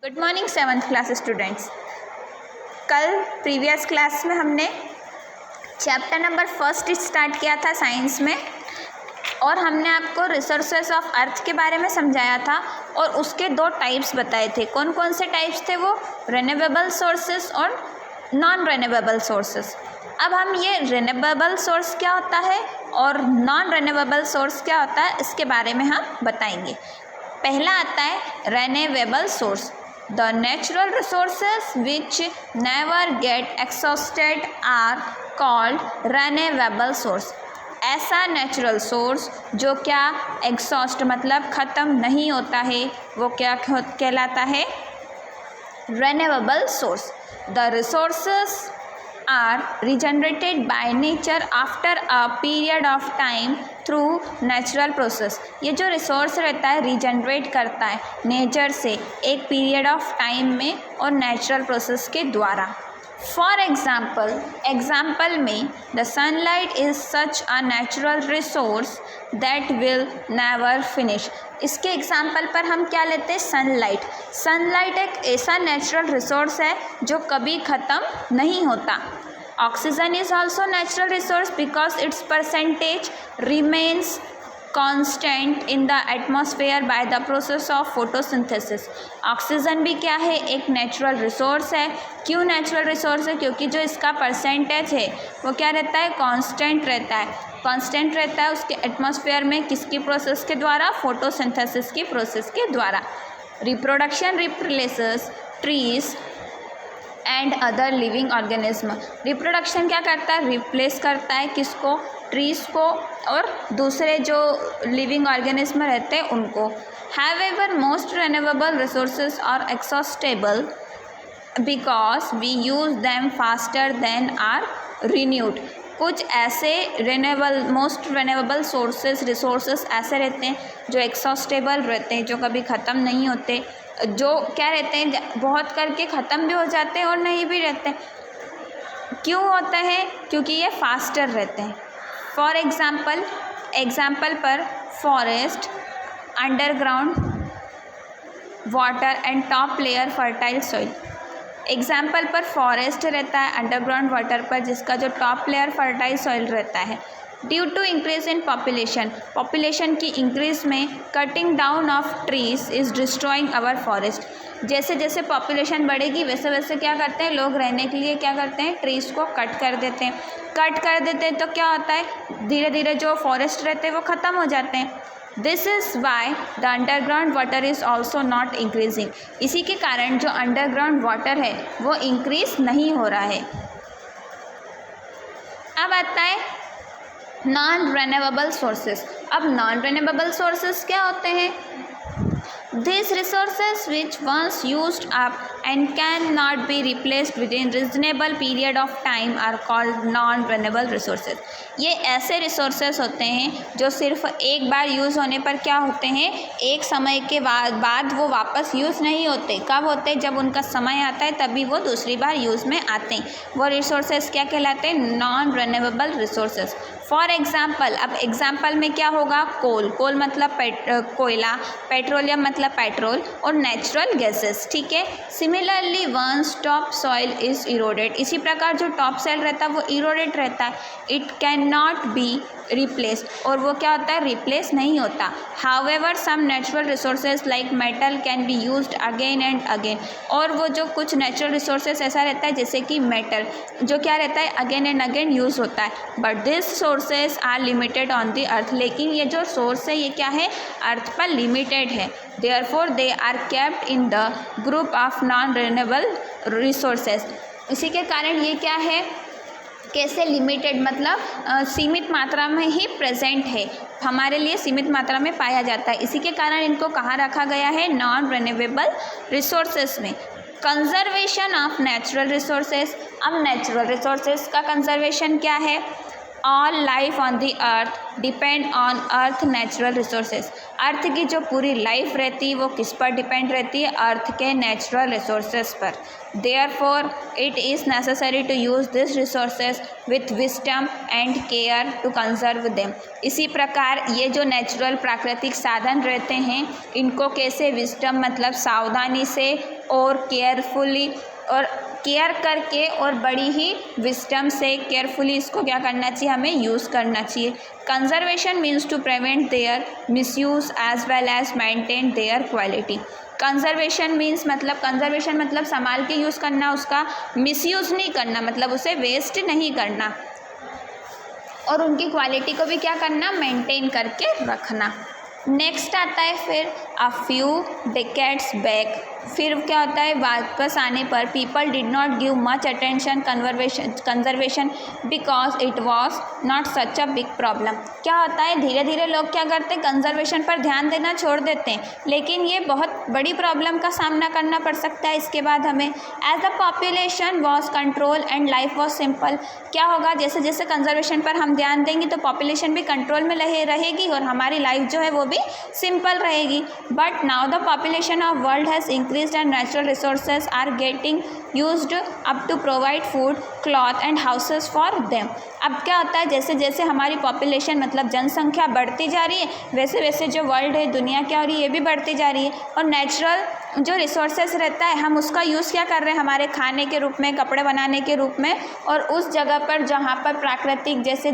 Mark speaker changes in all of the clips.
Speaker 1: Good morning 7th class students. कल previous class में हमने चैप्टर नंबर 1 स्टार्ट किया था साइंस में, और हमने आपको रिसोर्सेज ऑफ अर्थ के बारे में समझाया था और उसके दो टाइप्स बताए थे। कौन कौन से टाइप्स थे वो? रिन्यूएबल सोर्सेज और नॉन रिन्यूएबल सोर्सेज। अब हम ये रिन्यूएबल सोर्स क्या होता है और नॉन रिन्यूएबल सोर्स क्या होता है इसके बारे में हम बताएंगे। पहला आता है renewable source. The natural resources which never get exhausted are called renewable source। ऐसा नेचुरल सोर्स जो क्या एग्जॉस्ट मतलब ख़त्म नहीं होता है वो क्या कहलाता है? renewable source। The resources are regenerated by nature after a period of time through natural process। ये जो रिसोर्स रहता है रिजनरेट करता है नेचर से एक पीरियड ऑफ टाइम में और नेचुरल प्रोसेस के द्वारा। फॉर एग्जाम्पल में the sunlight is such a natural resource that will never finish. इसके एग्जाम्पल पर हम क्या लेते हैं? सनलाइट एक ऐसा नेचुरल रिसोर्स है जो कभी ख़त्म नहीं होता। Oxygen is also natural resource because it's percentage remains constant in the atmosphere by the process of photosynthesis. Oxygen भी क्या है? एक नेचुरल रिसोर्स है। क्यों नेचुरल रिसोर्स है? क्योंकि जो इसका परसेंटेज है वो क्या रहता है? कांस्टेंट रहता है उसके एटमॉस्फेयर में। किसकी प्रोसेस के द्वारा? फोटोसिंथेसिस की प्रोसेस के द्वारा। Reproduction replaces trees and other living organism. Reproduction क्या करता है? रिप्लेस करता है किसको? ट्रीज़ को और दूसरे जो लिविंग ऑर्गेनिज्म रहते हैं उनको। However most renewable resources are exhaustible because we use them faster than are renewed. कुछ ऐसे मोस्ट रिन्यूएबल रिसोर्सेज ऐसे रहते हैं जो एक्सॉस्टेबल रहते हैं, जो कभी ख़त्म नहीं होते, जो क्या रहते हैं बहुत करके ख़त्म भी हो जाते हैं और नहीं भी रहते। क्यों होता है? क्योंकि ये फास्टर रहते हैं। फॉर एग्जाम्पल पर forest, underground water and top layer fertile soil. Example पर फॉरेस्ट रहता है अंडरग्राउंड वाटर पर जिसका जो टॉप लेयर फर्टाइल सॉइल रहता है। Due to increase in population की इंक्रीज में cutting down of trees is destroying our forest. जैसे जैसे पॉपुलेशन बढ़ेगी वैसे वैसे क्या करते हैं लोग? रहने के लिए क्या करते हैं? ट्रीज़ को कट कर देते हैं। तो क्या होता है? धीरे धीरे जो फॉरेस्ट रहते हैं वो ख़त्म हो जाते हैं। This is why the underground water is also not increasing. इसी के कारण जो अंडरग्राउंड वाटर है वो इंक्रीज नहीं हो रहा है। अब आता है नॉन रिन्यूएबल सोर्सेज। अब नॉन रिन्यूएबल सोर्सेज क्या होते हैं? These resources which once used up and cannot be replaced within reasonable period of time are called non-renewable resources। ये ऐसे resources होते हैं जो सिर्फ एक बार यूज़ होने पर क्या होते हैं? एक समय के बाद वो वापस यूज़ नहीं होते। कब होते हैं? जब उनका समय आता है तभी वो दूसरी बार यूज़ में आते हैं। वो resources क्या कहलाते हैं? Non renewable resources. For example, अब एग्ज़ाम्पल में क्या होगा? कोल मतलब कोयला, पेट्रोलियम मतलब पेट्रोल और नेचुरल गैसेस। ठीक है। Similarly once top soil is eroded. इसी प्रकार जो टॉप सॉइल रहता है वो इरोडेड रहता है। It can not be replaced, और वो क्या होता है? रिप्लेस नहीं होता। However some natural resources like metal can be used again and again. और वो जो कुछ नेचुरल रिसोर्सेज ऐसा रहता है जैसे कि मेटल जो क्या रहता है? अगेन एंड अगेन यूज़ होता है। But this sources are limited on the earth. लेकिन ये जो सोर्स है ये क्या है? अर्थ पर लिमिटेड है। Therefore they are kept in the group of non renewable resources. इसी के कारण ये क्या है? कैसे लिमिटेड मतलब सीमित मात्रा में ही प्रेजेंट है, हमारे लिए सीमित मात्रा में पाया जाता है। इसी के कारण इनको कहाँ रखा गया है? नॉन रिन्यूएबल रिसोर्सेज में। Conservation of natural resources. अब नेचुरल रिसोर्सेज का कंजर्वेशन क्या है? All life on the earth depend on earth natural resources. Earth की जो पूरी लाइफ रहती है वो किस पर डिपेंड रहती है, अर्थ के नेचुरल रिसोर्सेज पर। Therefore it is necessary to use this resources with wisdom and care to conserve them. इसी प्रकार ये जो नेचुरल प्राकृतिक साधन रहते हैं इनको कैसे विस्डम मतलब सावधानी से और केयरफुली और केयर करके और बड़ी ही विस्डम से केयरफुली इसको क्या करना चाहिए, हमें यूज़ करना चाहिए। Conservation means to prevent their misuse as well as maintain their quality. Conservation means मतलब कंजर्वेशन मतलब संभाल के यूज़ करना, उसका मिसयूज़ नहीं करना मतलब उसे वेस्ट नहीं करना, और उनकी क्वालिटी को भी क्या करना, मेंटेन करके रखना। नेक्स्ट आता है फिर अ फ्यू डिकेड्स बैक। फिर क्या होता है, वापस आने पर people did not give much attention conservation because it was not such a big problem. क्या होता है, धीरे धीरे लोग क्या करते हैं, कंजर्वेशन पर ध्यान देना छोड़ देते हैं, लेकिन ये बहुत बड़ी प्रॉब्लम का सामना करना पड़ सकता है इसके बाद हमें। As the population was control and life was simple. क्या होगा, जैसे जैसे कंजर्वेशन पर हम ध्यान देंगे तो पॉपुलेशन भी कंट्रोल में रहेगी और हमारी लाइफ जो है वो भी सिंपल रहेगी। But now the population of world has increased and natural resources are getting used up to provide food, cloth and houses for them। अब क्या होता है, जैसे जैसे हमारी पॉपुलेशन मतलब जनसंख्या बढ़ती जा रही है वैसे वैसे जो वर्ल्ड है, दुनिया क्या हो रही है, ये भी बढ़ती जा रही है, और नेचुरल जो रिसोर्सेज रहता है हम उसका यूज़ क्या कर रहे हैं, हमारे खाने के रूप में, कपड़े बनाने के रूप में, और उस जगह पर जहाँ पर प्राकृतिक जैसे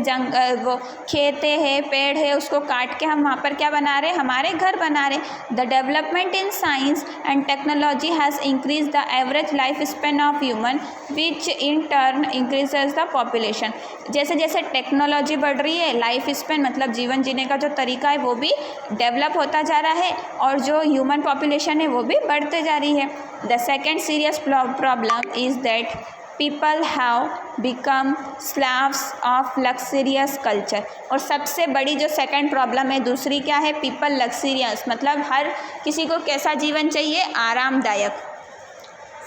Speaker 1: वो खेते हैं, पेड़ है, उसको काट के हम वहाँ पर क्या बना रहे हैं, हमारे घर बना रहे हैं। The development in science and technology has increase the average life span of human which in turn increases the population. जैसे जैसे टेक्नोलॉजी बढ़ रही है, लाइफ स्पेन मतलब जीवन जीने का जो तरीका है वो भी डेवलप होता जा रहा है, और जो ह्यूमन पॉपुलेशन है वो भी बढ़ते जा रही है। The second serious problem is that people have become slaves of luxurious culture. और सबसे बड़ी जो सेकंड प्रॉब्लम है दूसरी क्या है, पीपल लग्जरियस मतलब हर किसी को कैसा जीवन चाहिए, आरामदायक।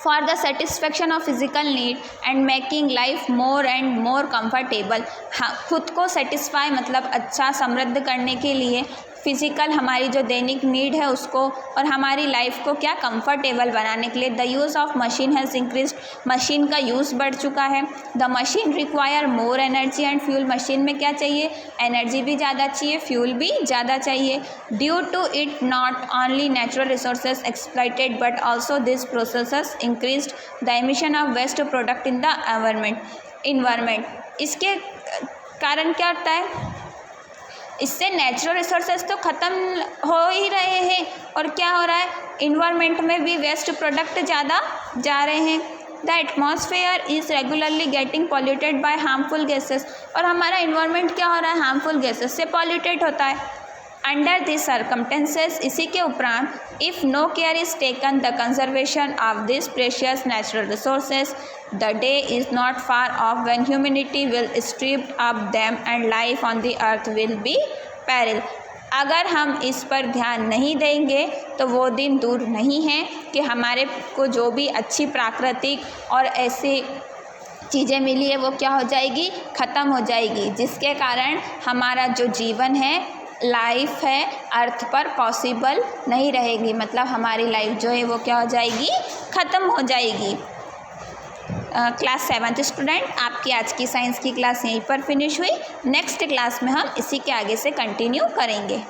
Speaker 1: For the satisfaction of physical need and making life more and more comfortable. हाँ, खुद को सेटिस्फाई मतलब अच्छा समृद्ध करने के लिए फिज़िकल हमारी जो दैनिक नीड है उसको, और हमारी लाइफ को क्या कंफर्टेबल बनाने के लिए the use of machine has increased. Machine का यूज़ बढ़ चुका है। The machine require more energy and fuel. Machine में क्या चाहिए, एनर्जी भी ज़्यादा चाहिए, फ्यूल भी ज़्यादा चाहिए। Due to it not only natural resources exploited but also this processes increased the emission of waste product in the environment. इसके कारण क्या होता है, इससे नेचुरल रिसोर्सेज तो ख़त्म हो ही रहे हैं, और क्या हो रहा है, इन्वायरमेंट में भी वेस्ट प्रोडक्ट ज़्यादा जा रहे हैं। The atmosphere is regularly getting polluted by harmful gases. और हमारा इन्वायरमेंट क्या हो रहा है, हार्मफुल गैसेस से पॉल्यूटेड होता है। अंडर दिस सर्कमटेंसेस, इसी के उपरांत, if no care is taken the conservation of this precious natural resources, the day is not far off when humanity will strip up them and life on the earth will be peril. अगर हम इस पर ध्यान नहीं देंगे तो वो दिन दूर नहीं है कि हमारे को जो भी अच्छी प्राकृतिक और ऐसी चीज़ें मिली है वो क्या हो जाएगी, ख़त्म हो जाएगी, जिसके कारण हमारा जो जीवन है, लाइफ है, अर्थ पर पॉसिबल नहीं रहेगी। मतलब हमारी लाइफ जो है वो क्या हो जाएगी, ख़त्म हो जाएगी। क्लास 7th स्टूडेंट, आपकी आज की साइंस की क्लास यहीं पर फिनिश हुई। नेक्स्ट क्लास में हम इसी के आगे से कंटिन्यू करेंगे।